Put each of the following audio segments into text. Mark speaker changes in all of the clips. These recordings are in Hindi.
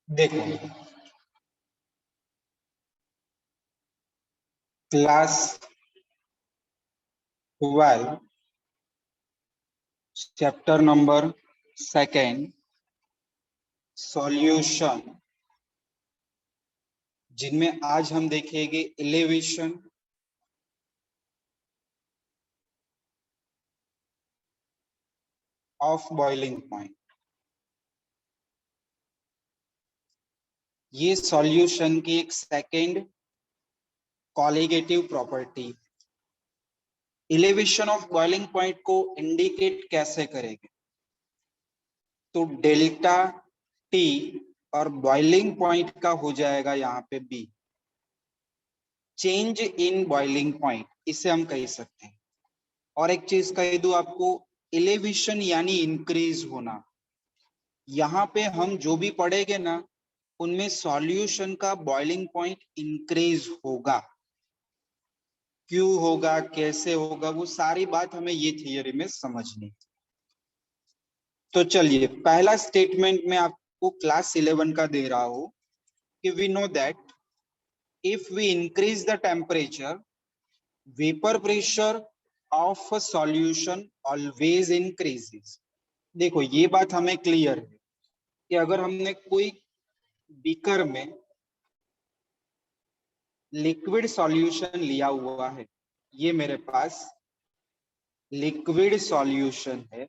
Speaker 1: देखो, class 12 chapter number second solution, जिनमें आज हम देखेंगे एलिवेशन ऑफ बॉइलिंग पॉइंट। ये सॉल्यूशन की एक second colligative property. Elevation of boiling point को इंडिकेट कैसे करेंगे? तो डेल्टा टी और बॉइलिंग पॉइंट का हो जाएगा यहाँ पे B, change in boiling point, इसे हम कह सकते हैं। और एक चीज कह दूं आपको, एलिवेशन यानी इंक्रीज होना। यहाँ पे हम जो भी पढ़ेंगे ना, उनमें सॉल्यूशन का बॉइलिंग पॉइंट इंक्रीज होगा। क्यों होगा, कैसे होगा, वो सारी बात हमें ये थियरी में समझनी। तो चलिए, पहला स्टेटमेंट में आपको क्लास 11 का दे रहा हूं कि we know that if we increase the temperature, vapour pressure of a solution always increases. देखो, ये बात हमें क्लियर है कि अगर हमने कोई बीकर में लिक्विड सॉल्यूशन लिया हुआ है, ये मेरे पास लिक्विड सॉल्यूशन है,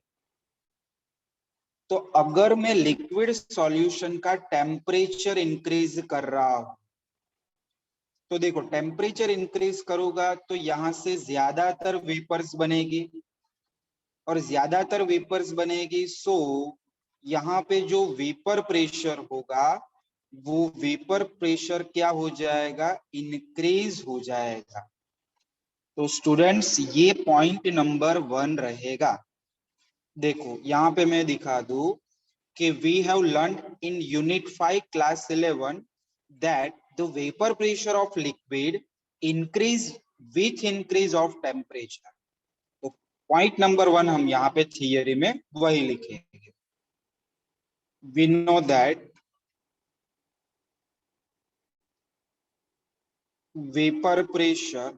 Speaker 1: तो अगर मैं लिक्विड सॉल्यूशन का टेम्परेचर इंक्रीज कर रहा हूं, तो देखो टेम्परेचर इंक्रीज करूंगा तो यहां से ज्यादातर वेपर्स बनेगी, और ज्यादातर वेपर्स बनेगी, सो यहाँ पे जो वेपर प्रेशर होगा वो वेपर प्रेशर क्या हो जाएगा, इंक्रीज हो जाएगा। तो स्टूडेंट्स, ये पॉइंट नंबर 1 रहेगा। देखो यहाँ पे मैं दिखा दूं कि we have learn in unit 5 class 11 that the vapour pressure of liquid increase with increase of temperature. तो पॉइंट नंबर 1 हम यहाँ पे थियरी में वही लिखेंगे। We know that vapour pressure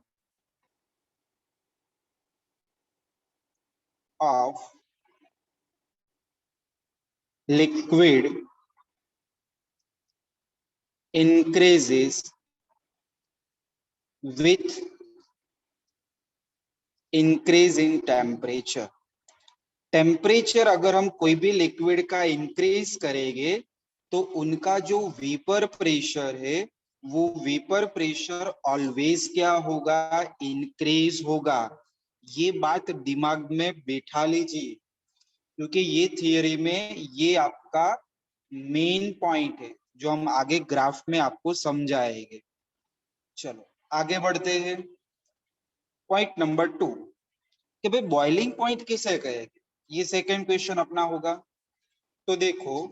Speaker 1: of liquid increases with increase in temperature। Temperature अगर हम कोई भी लिक्विड का इंक्रीज करेंगे तो उनका जो वेपर प्रेशर है वो वेपर प्रेशर ऑलवेज क्या होगा, इंक्रीज होगा। ये बात दिमाग में बैठा लीजिए, क्योंकि ये थियरी में ये आपका मेन पॉइंट है जो हम आगे ग्राफ में आपको समझाएंगे। चलो आगे बढ़ते हैं। पॉइंट नंबर 2 कि भाई बॉइलिंग पॉइंट किसे कहेंगे, ये सेकंड क्वेश्चन अपना होगा। तो देखो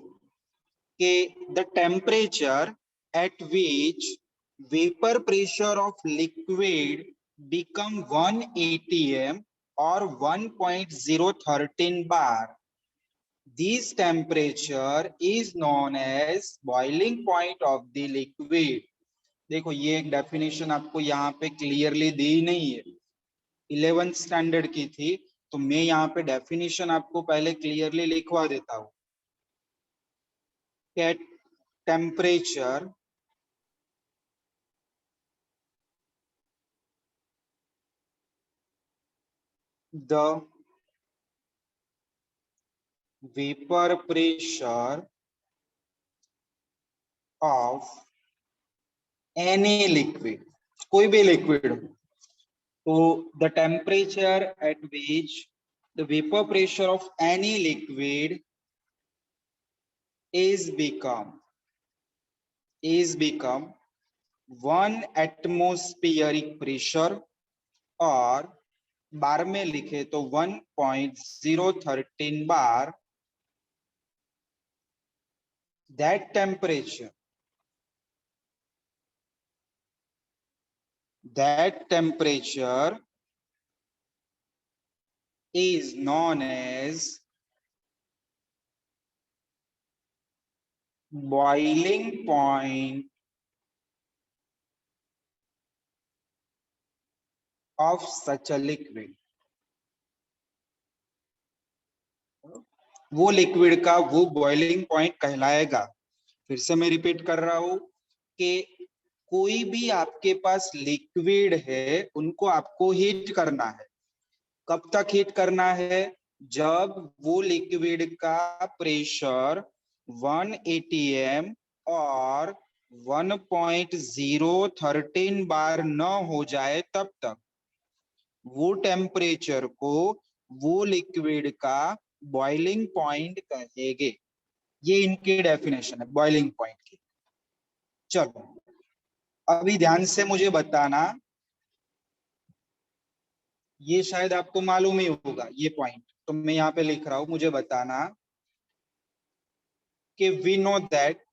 Speaker 1: कि the temperature at which vapour pressure of liquid become 1 atm or 1.013 bar, this temperature is known as boiling point of the liquid। देखो ये एक डेफिनेशन आपको यहाँ पे क्लियरली दी नहीं है, 11th स्टैंडर्ड की थी, तो मैं यहाँ पे डेफिनेशन आपको पहले क्लियरली लिखवा देता हूँ। Temperature the vapour pressure of any liquid, कोई भी लिक्विड हो, तो the temperature at which the vapour pressure of any liquid is become 1 atmospheric pressure, और बार में लिखे तो 1.013 बार। that temperature is known as boiling point of such a liquid, वो लिक्विड का वो बॉइलिंग पॉइंट कहलाएगा। फिर से मैं रिपीट कर रहा हूं कि कोई भी आपके पास लिक्विड है उनको आपको हीट करना है। कब तक हीट करना है? जब वो लिक्विड का प्रेशर 1 atm और 1.013 बार न हो जाए तब तक। वो टेम्परेचर को वो लिक्विड का बॉइलिंग पॉइंट कहेंगे। ये इनकी डेफिनेशन है बॉइलिंग पॉइंट की। चलो अभी ध्यान से मुझे बताना, ये शायद आपको मालूम ही होगा ये पॉइंट, तो मैं यहाँ पे लिख रहा हूं, मुझे बताना कि we know that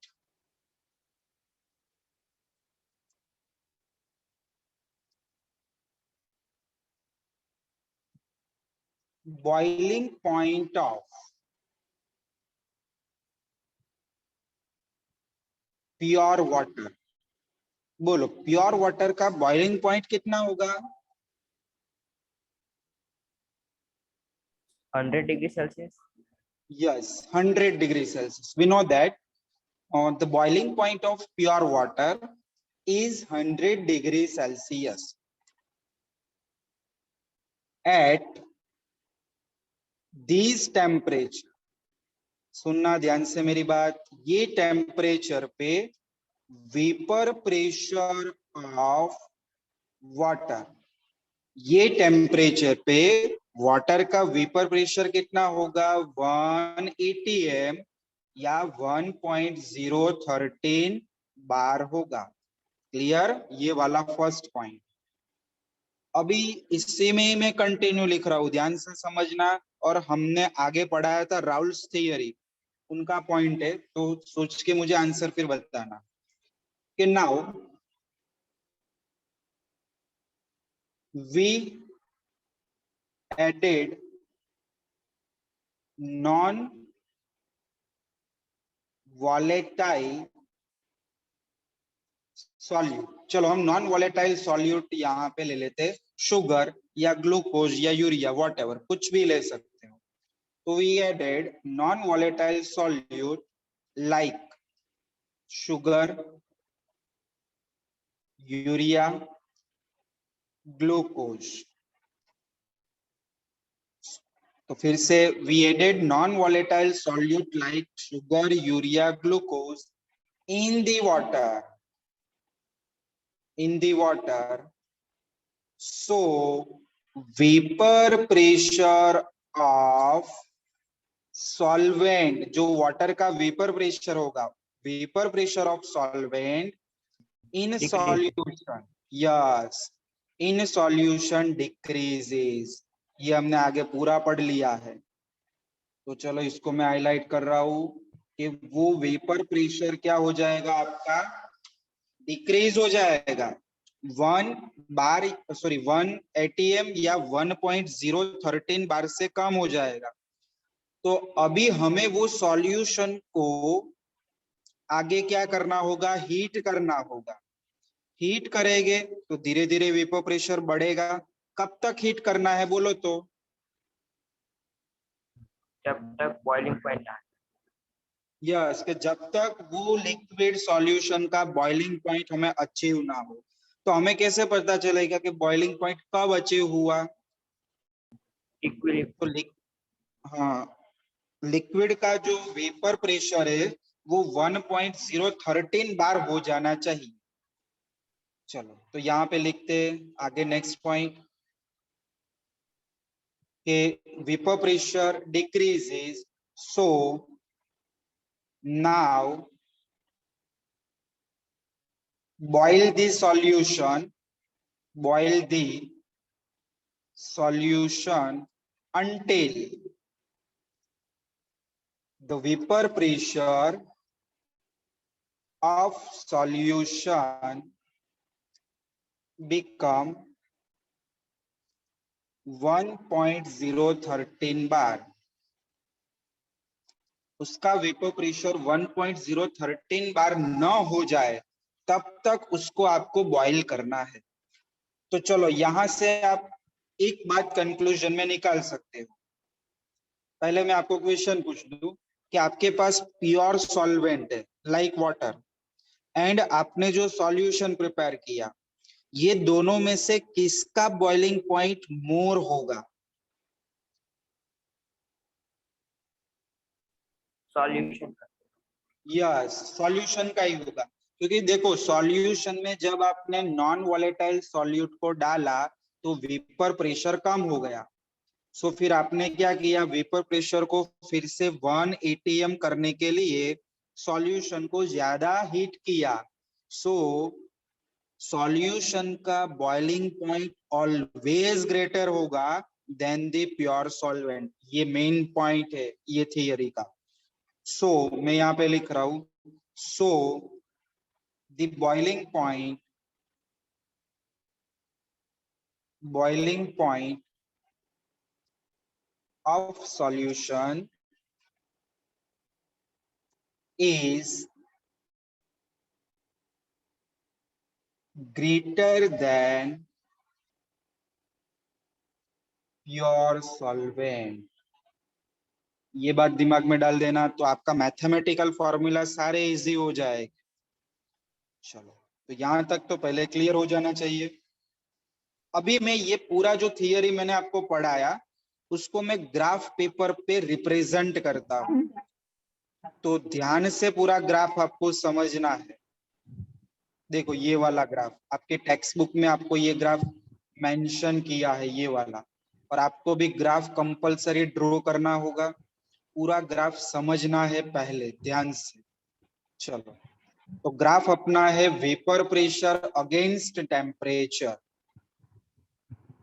Speaker 1: boiling point of pure water, बोलो प्योर वाटर का बॉइलिंग पॉइंट कितना होगा?
Speaker 2: 100 degree Celsius.
Speaker 1: Yes, 100 degrees Celsius. We know that the boiling point of pure water is 100 degrees Celsius. At these temperature, सुनना ध्यान से मेरी बात, ये टेम्परेचर पे वेपर प्रेशर ऑफ वाटर, ये टेम्परेचर पे वाटर का वेपर प्रेशर कितना होगा? 1 atm या 1.013 बार होगा। क्लियर? ये वाला फर्स्ट पॉइंट। अभी इसी में मैं कंटिन्यू लिख रहा हूं, ध्यान से समझना। और हमने आगे पढ़ाया था राउल्स थियरी, उनका पॉइंट है, तो सोच के मुझे आंसर फिर बताना कि now we added non volatile solute. चलो हम नॉन वॉलेटाइल सॉल्यूट यहाँ पे ले लेते, शुगर या ग्लूकोज या यूरिया, वॉट एवर, कुछ भी ले सकते हो। तो we added non volatile solute like sugar, urea, glucose. तो फिर से we added non volatile solute like sugar, urea, glucose in the water, in the water, so vapor pressure of solvent, जो वाटर का वेपर प्रेशर होगा, vapour pressure of solvent in solution, yes, in solution decreases. ये हमने आगे पूरा पढ़ लिया है, तो चलो इसको मैं हाईलाइट कर रहा हूं कि वो वेपर प्रेशर क्या हो जाएगा आपका? डिक्रीज हो जाएगा। 1 atm या 1.013 बार से कम हो जाएगा। तो अभी हमें वो सॉल्यूशन को आगे क्या करना होगा? हीट करना होगा। हीट करेंगे तो धीरे धीरे वेपर प्रेशर बढ़ेगा। कब तक हीट करना है बोलो तो?
Speaker 2: जब तक बॉइलिंग पॉइंट आए।
Speaker 1: यस, कि जब तक वो लिक्विड सॉल्यूशन का बॉइलिंग पॉइंट हमें अचीव ना हो। तो हमें कैसे पता चलेगा कि बॉइलिंग पॉइंट कब अचीव हुआ? तो हाँ, लिक्विड का जो वेपर प्रेशर है वो 1.013 बार हो जाना चाहिए। चलो तो यहाँ पे लिखते हैं आगे नेक्स्ट पॉइंट के vapour pressure decreases, so now boil the solution, boil the solution until the vapor pressure of solution become 1.013 बार। उसका वेपर प्रेशर 1.013 बार न हो जाए तब तक उसको आपको बॉईल करना है। तो चलो यहां से आप एक बात कंक्लूजन में निकाल सकते हो। पहले मैं आपको क्वेश्चन पूछ दूं कि आपके पास प्योर सॉल्वेंट है लाइक वाटर, एंड आपने जो सॉल्यूशन प्रिपेयर किया, ये दोनों में से किसका बॉइलिंग पॉइंट मोर होगा?
Speaker 2: सॉल्यूशन का।
Speaker 1: यस, सॉल्यूशन का ही होगा, क्योंकि देखो सॉल्यूशन में जब आपने नॉन वॉलेटाइल सॉल्यूट को डाला तो वेपर प्रेशर कम हो गया। सो फिर आपने क्या किया, वेपर प्रेशर को फिर से 1 atm करने के लिए सॉल्यूशन को ज्यादा हीट किया। सो सॉल्यूशन का बॉइलिंग पॉइंट ऑलवेज ग्रेटर होगा देन द प्योर सॉल्वेंट। ये मेन पॉइंट है ये थियरी का। सो मैं यहाँ पे लिख रहा हूं, so the boiling point of solution is greater than pure solvent। ये बात दिमाग में डाल देना तो आपका मैथमेटिकल फॉर्मूला सारे इजी हो जाएगा। चलो, तो यहां तक तो पहले क्लियर हो जाना चाहिए। अभी मैं ये पूरा जो थियरी मैंने आपको पढ़ाया उसको मैं ग्राफ पेपर पे रिप्रेजेंट करता हूं, तो ध्यान से पूरा ग्राफ आपको समझना है। देखो ये वाला ग्राफ आपके टेक्स्ट बुक में आपको ये ग्राफ मेंशन किया है, ये वाला, और आपको भी ग्राफ कंपलसरी ड्रॉ करना होगा। पूरा ग्राफ समझना है पहले ध्यान से। चलो, तो ग्राफ अपना है वेपर प्रेशर अगेंस्ट टेम्परेचर।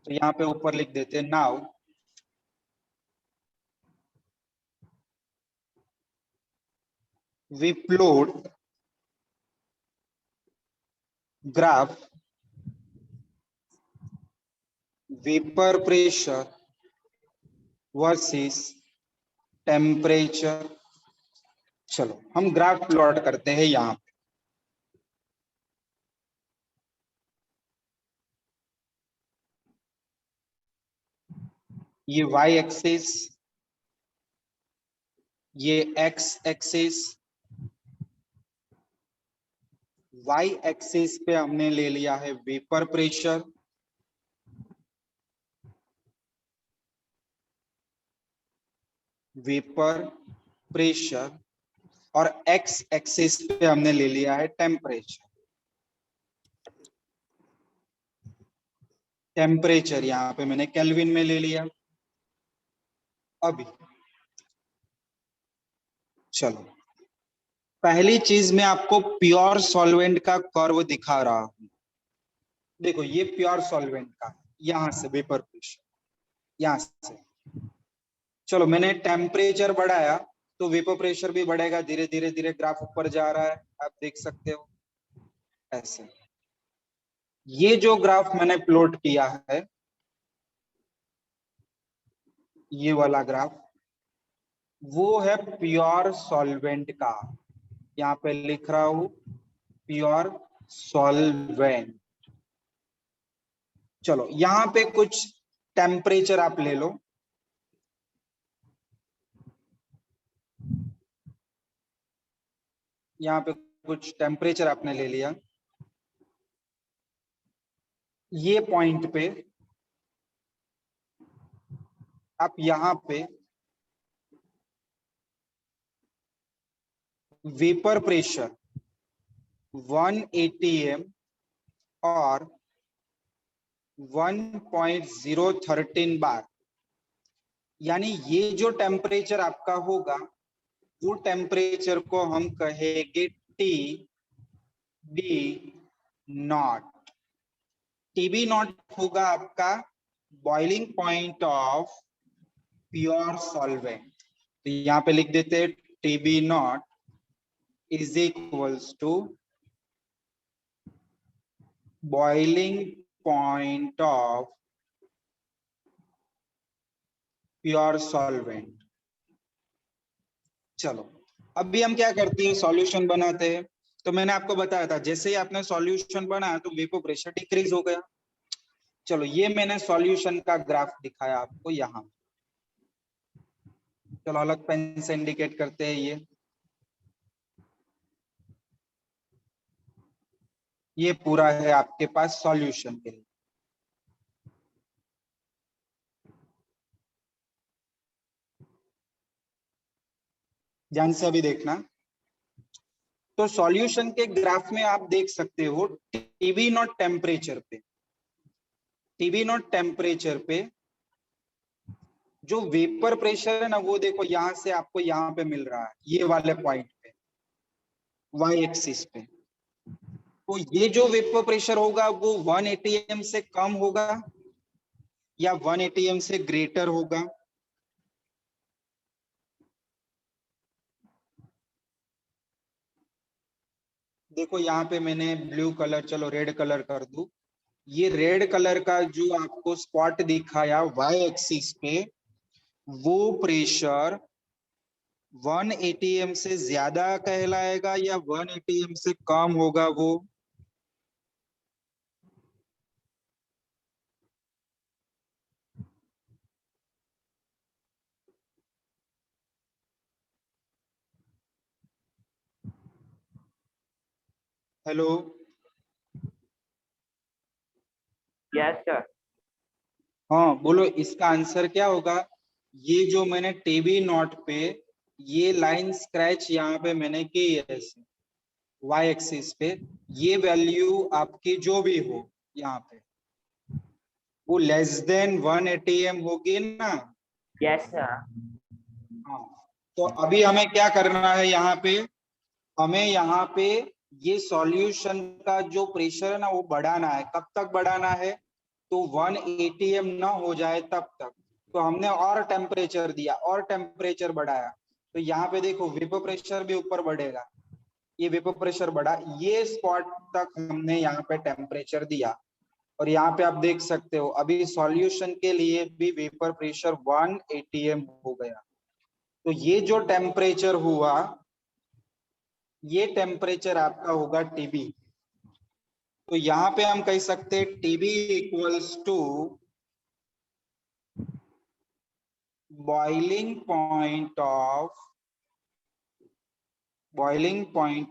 Speaker 1: तो यहाँ पे ऊपर लिख देते हैं, now we plot graph vapor pressure versus temperature। चलो हम ग्राफ प्लॉट करते हैं यहाँ पे। ये y एक्सिस, ये x एक्सिस। y एक्सिस पे हमने ले लिया है वेपर प्रेशर, वेपर प्रेशर, और x एक्सिस पे हमने ले लिया है टेम्परेचर। टेम्परेचर यहाँ पे मैंने केल्विन में ले लिया। अभी चलो, पहली चीज मैं आपको प्योर सॉल्वेंट का कर्व दिखा रहा हूं। देखो ये प्योर सॉल्वेंट का, यहां से वेपर प्रेशर, यहां से। चलो मैंने टेम्परेचर बढ़ाया तो वेपर प्रेशर भी बढ़ेगा, धीरे धीरे धीरे ग्राफ ऊपर जा रहा है, आप देख सकते हो ऐसे। ये जो ग्राफ मैंने प्लॉट किया है, ये वाला ग्राफ, वो है प्योर सॉल्वेंट का। यहाँ पे लिख रहा हूं प्योर सॉल्वेंट। चलो यहाँ पे कुछ टेम्परेचर आप ले लो। यहाँ पे कुछ टेम्परेचर आपने ले लिया। ये पॉइंट पे आप यहाँ पे वेपर प्रेशर 1 atm और 1.013 बार, यानी ये जो टेम्परेचर आपका होगा वो टेम्परेचर को हम कहेंगे T B naught. TB naught होगा आपका boiling point of pure solvent. तो यहाँ पे लिख देते हैं TB naught is equals to boiling point of pure solvent। चलो अभी हम क्या करते हैं, सॉल्यूशन बनाते हैं। तो मैंने आपको बताया था जैसे ही आपने सॉल्यूशन बनाया तो वेपर प्रेशर डिक्रीज हो गया। चलो ये मैंने सॉल्यूशन का ग्राफ दिखाया आपको यहाँ। चलो अलग पेन से इंडिकेट करते हैं। ये पूरा है आपके पास सॉल्यूशन के लिए। ध्यान से अभी देखना। तो सॉल्यूशन के ग्राफ में आप देख सकते हो टीबी नॉट टेम्परेचर पे, टीबी नॉट टेम्परेचर पे जो वेपर प्रेशर है ना, वो देखो यहाँ से आपको यहाँ पे मिल रहा है, ये वाले पॉइंट पे, वाई एक्सिस पे। तो ये जो वेपर प्रेशर होगा वो 1 atm से कम होगा या 1 atm से ग्रेटर होगा। देखो यहाँ पे मैंने ब्लू कलर, चलो रेड कलर कर दूं। ये रेड कलर का जो आपको स्पॉट दिखाया वाई एक्सिस पे, वो प्रेशर 1 atm से ज्यादा कहलाएगा या 1 atm से कम होगा वो। Hello,
Speaker 2: yes sir.
Speaker 1: हाँ बोलो इसका आंसर क्या होगा। ये जो मैंने टीबी नॉट पे ये लाइन स्क्रैच यहाँ पे मैंने की है ऐसे वाई एक्सिस पे, ये वैल्यू आपकी जो भी हो यहाँ पे वो लेस देन 1 atm होगी ना।
Speaker 2: Yes sir.
Speaker 1: हाँ, तो अभी हमें क्या करना है यहाँ पे, हमें यहाँ पे ये सॉल्यूशन का जो प्रेशर है ना वो बढ़ाना है। कब तक बढ़ाना है, तो 1 atm ना हो जाए तब तक। तो हमने और टेम्परेचर दिया और टेम्परेचर बढ़ाया, तो यहाँ पे देखो वेपर प्रेशर भी ऊपर बढ़ेगा। ये वेपर प्रेशर बढ़ा, ये स्पॉट तक हमने यहाँ पे टेम्परेचर दिया। और यहाँ पे आप देख सकते हो अभी सॉल्यूशन के लिए भी वेपर प्रेशर 1 atm हो गया। तो ये जो टेम्परेचर हुआ, ये टेम्परेचर आपका होगा टीबी। तो यहाँ पे हम कह सकते हैं TB equals to boiling point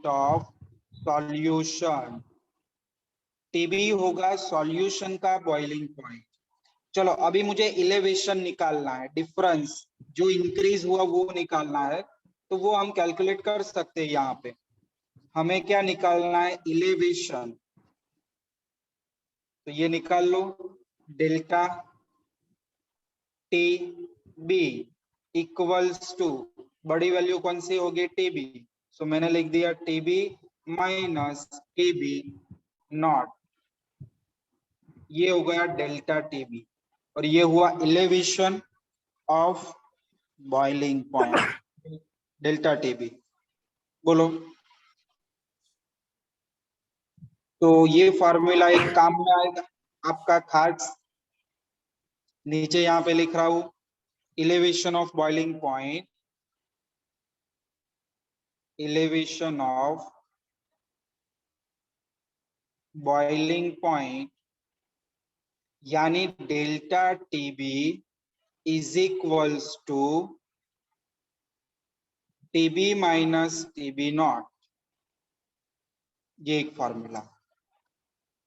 Speaker 1: of solution. TB होगा सॉल्यूशन का बॉइलिंग पॉइंट। चलो अभी मुझे इलेवेशन निकालना है, डिफरेंस जो इंक्रीज हुआ वो निकालना है। तो वो हम कैलकुलेट कर सकते हैं। यहाँ पे हमें क्या निकालना है, इलेवेशन। तो ये निकाल लो, delta T B equals to, बड़ी वैल्यू कौन सी होगी, टीबी। सो मैंने लिख दिया टीबी माइनस टीबी नॉट, ये हो गया डेल्टा टीबी। और ये हुआ elevation of boiling point, delta TB. बोलो। तो ये फॉर्मूला एक काम में आएगा आपका खास, नीचे यहाँ पे लिख रहा हूं, elevation of boiling point, elevation of boiling point यानी delta TB is equals to TB minus TB naught, ये एक फॉर्मूला।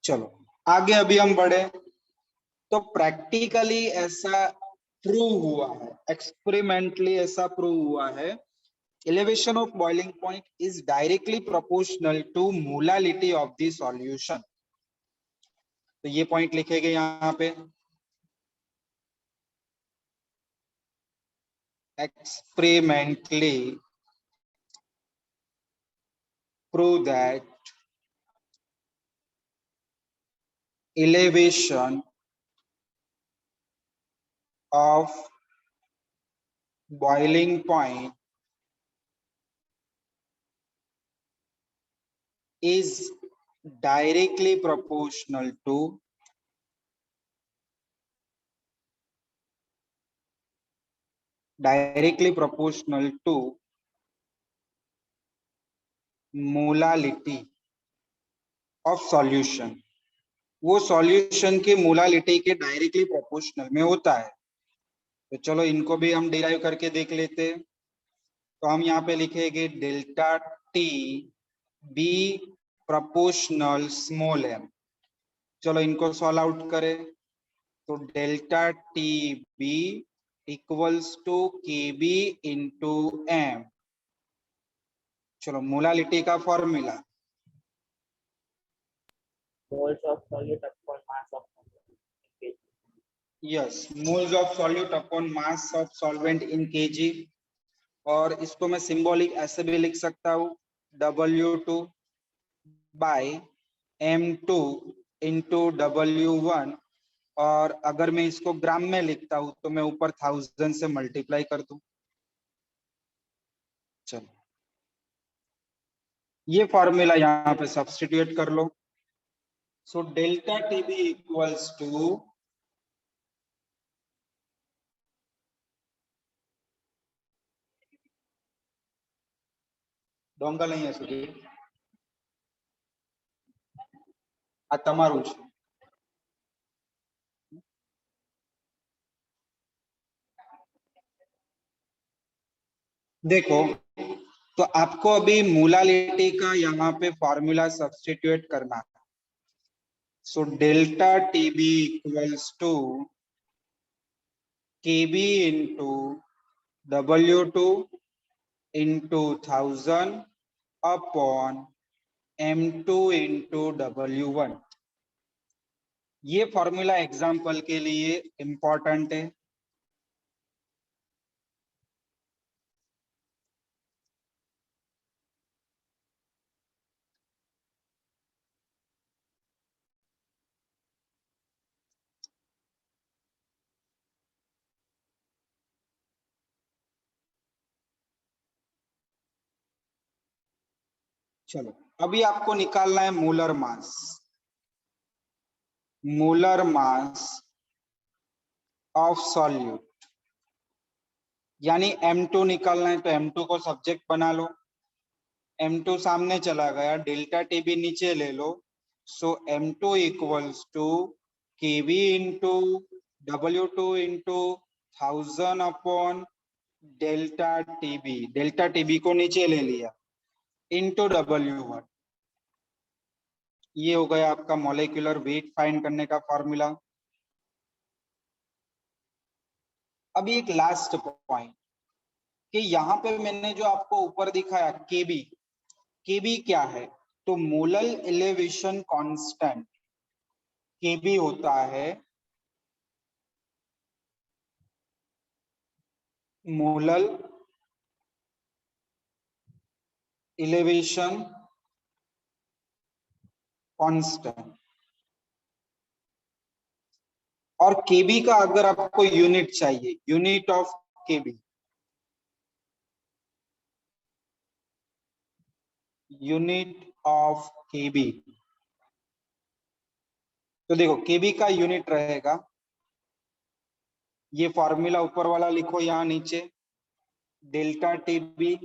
Speaker 1: चलो आगे अभी हम बढ़े। तो प्रैक्टिकली ऐसा प्रूव हुआ है, एक्सपेरिमेंटली ऐसा प्रूव हुआ है, elevation of boiling point is directly proportional to molality of the solution। तो ये पॉइंट लिखेंगे यहाँ पे, experimentally prove that elevation of boiling point is directly proportional to molality of solution, वो सॉल्यूशन की मोलालिटी के डायरेक्टली प्रोपोर्शनल में होता है। तो चलो इनको भी हम डिराइव करके देख लेते हैं। तो हम यहाँ पे लिखेंगे delta T B proportional small M. चलो इनको सॉल्व आउट करें। तो delta T B equals to K B into M. चलो मोलालिटी का formula,
Speaker 2: moles of solute upon mass of solute.
Speaker 1: Yes, moles of solute upon mass of solvent in KG. और इसको मैं सिंबॉलिक ऐसे भी लिख सकता हूँ, W2 bye M2 into W1। और अगर मैं इसको ग्राम में लिखता हूँ तो मैं ऊपर 1000 से मल्टीप्लाई कर दूं। चलो ये फॉर्मूला यहाँ पे सब्स्टिट्यूट कर लो। So delta TB equals to ડોંગલ અહીંયા સુધી આ તમારું છે। देखो तो आपको अभी मोलालिटी का यहाँ पे फॉर्मूला सब्स्टिट्यूट करना है। So delta TB equals to KB into W2 into 1000 upon M2 into W1। ये फॉर्मूला एग्जाम्पल के लिए इंपॉर्टेंट है। चलो अभी आपको निकालना है molar mass. Molar mass of solute यानी M2 निकालना है। तो M2 को सब्जेक्ट बना लो, M2 सामने चला गया, डेल्टा टीबी नीचे ले लो। So M2 equals to KB into W2 into 1000 upon delta TB. Delta TB को नीचे ले लिया इंटू W1। ये हो गया आपका मॉलिक्यूलर वेट फाइंड करने का फॉर्मूला। अभी एक लास्ट पॉइंट कि यहाँ पे मैंने जो आपको ऊपर दिखाया केबी, केबी क्या है? तो मोलल एलिवेशन कांस्टेंट केबी होता है मोलल एलिवेशन कांस्टेंट। और केबी का अगर आपको यूनिट चाहिए, unit of KB, unit of KB, तो देखो केबी का यूनिट रहेगा, ये फॉर्मूला ऊपर वाला लिखो यहाँ नीचे, delta TB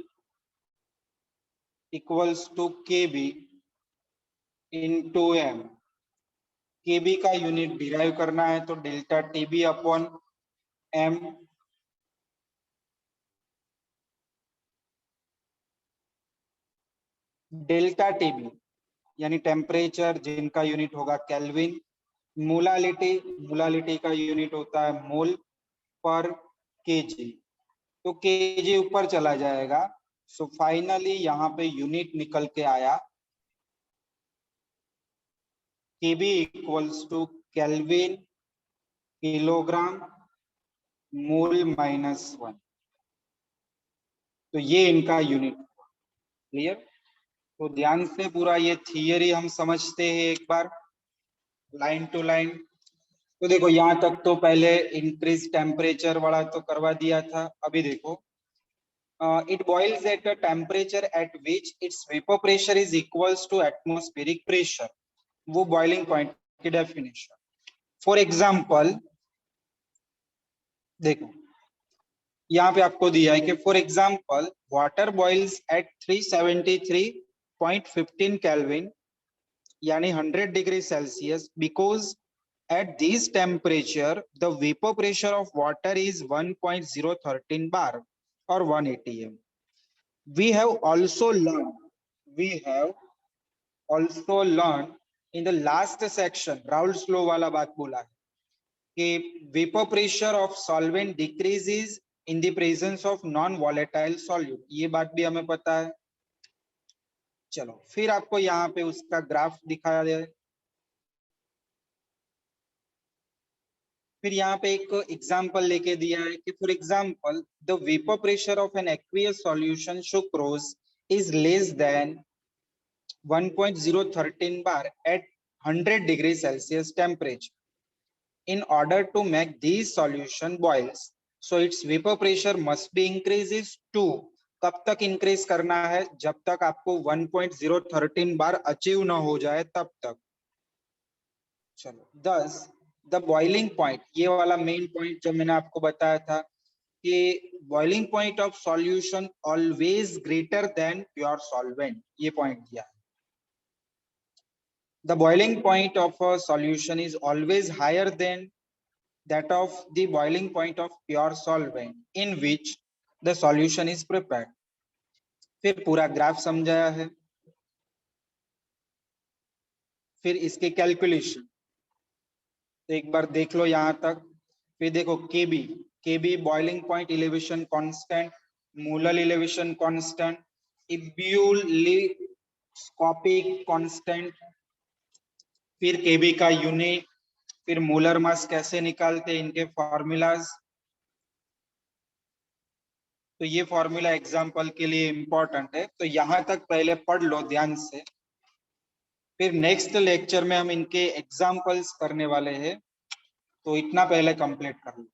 Speaker 1: equals to KB into M. KB का यूनिट डिराइव करना है तो delta TB upon M. Delta TB यानी टेम्परेचर, जिनका यूनिट होगा केल्विन। मोलालिटी, मोलालिटी का यूनिट होता है मोल पर केजी, तो केजी ऊपर चला जाएगा। सो फाइनली यहाँ पे यूनिट निकल के आया केबी इक्वल्स टू केल्विन किलोग्राम मोल -1। तो ये इनका यूनिट। क्लियर? तो ध्यान से पूरा ये थियरी हम समझते हैं एक बार लाइन टू लाइन। तो देखो यहाँ तक तो पहले इंक्रीज टेम्परेचर वाला तो करवा दिया था। अभी देखो it boils at a temperature at which its vapor pressure is equals to atmospheric pressure। वो बॉइलिंग पॉइंट की डेफिनेशन। फॉर एग्जांपल देखो यहाँ पे आपको दिया है कि for example water boils at 373 0.15 Kelvin यानी 100 degree Celsius, because at this temperature the vapor pressure of water is 1.013 bar or 1 atm. We have also learned in the last section, Raoult's law वाला बात बोला है कि vapor pressure of solvent decreases in the presence of non volatile solute. ये बात भी हमें पता है. चलो फिर आपको यहाँ पे उसका ग्राफ दिखाया गया है. फिर यहाँ पे एक एग्जांपल लेके दिया है कि for example the vapour pressure of an aqueous solution sucrose is less than 1.013 bar at 100 degree Celsius temperature. In order to make this solution boils, so its vapor pressure must be increases to. कब तक इंक्रीज करना है? जब तक आपको 1.013 बार अचीव ना हो जाए तब तक. चलो, thus the boiling point, ये वाला मेन पॉइंट जो मैंने आपको बताया था कि boiling point of solution always greater than pure solvent, ये पॉइंट दिया है. The boiling point of a solution is always higher than that of the boiling point of pure solvent in which the solution is prepared. फिर पूरा ग्राफ समझाया है. फिर इसके कैलकुलेशन तो एक बार देख लो यहाँ तक. फिर देखो KB boiling point elevation constant, molar elevation constant, ebullioscopic constant, फिर केबी का यूनिट, फिर मोलर मास कैसे निकालते इनके फॉर्मूलाज. तो ये फॉर्मूला एग्जांपल के लिए इंपॉर्टेंट है, तो यहाँ तक पहले पढ़ लो ध्यान से. फिर नेक्स्ट लेक्चर में हम इनके एग्जांपल्स करने वाले हैं, तो इतना पहले कंप्लीट कर लो.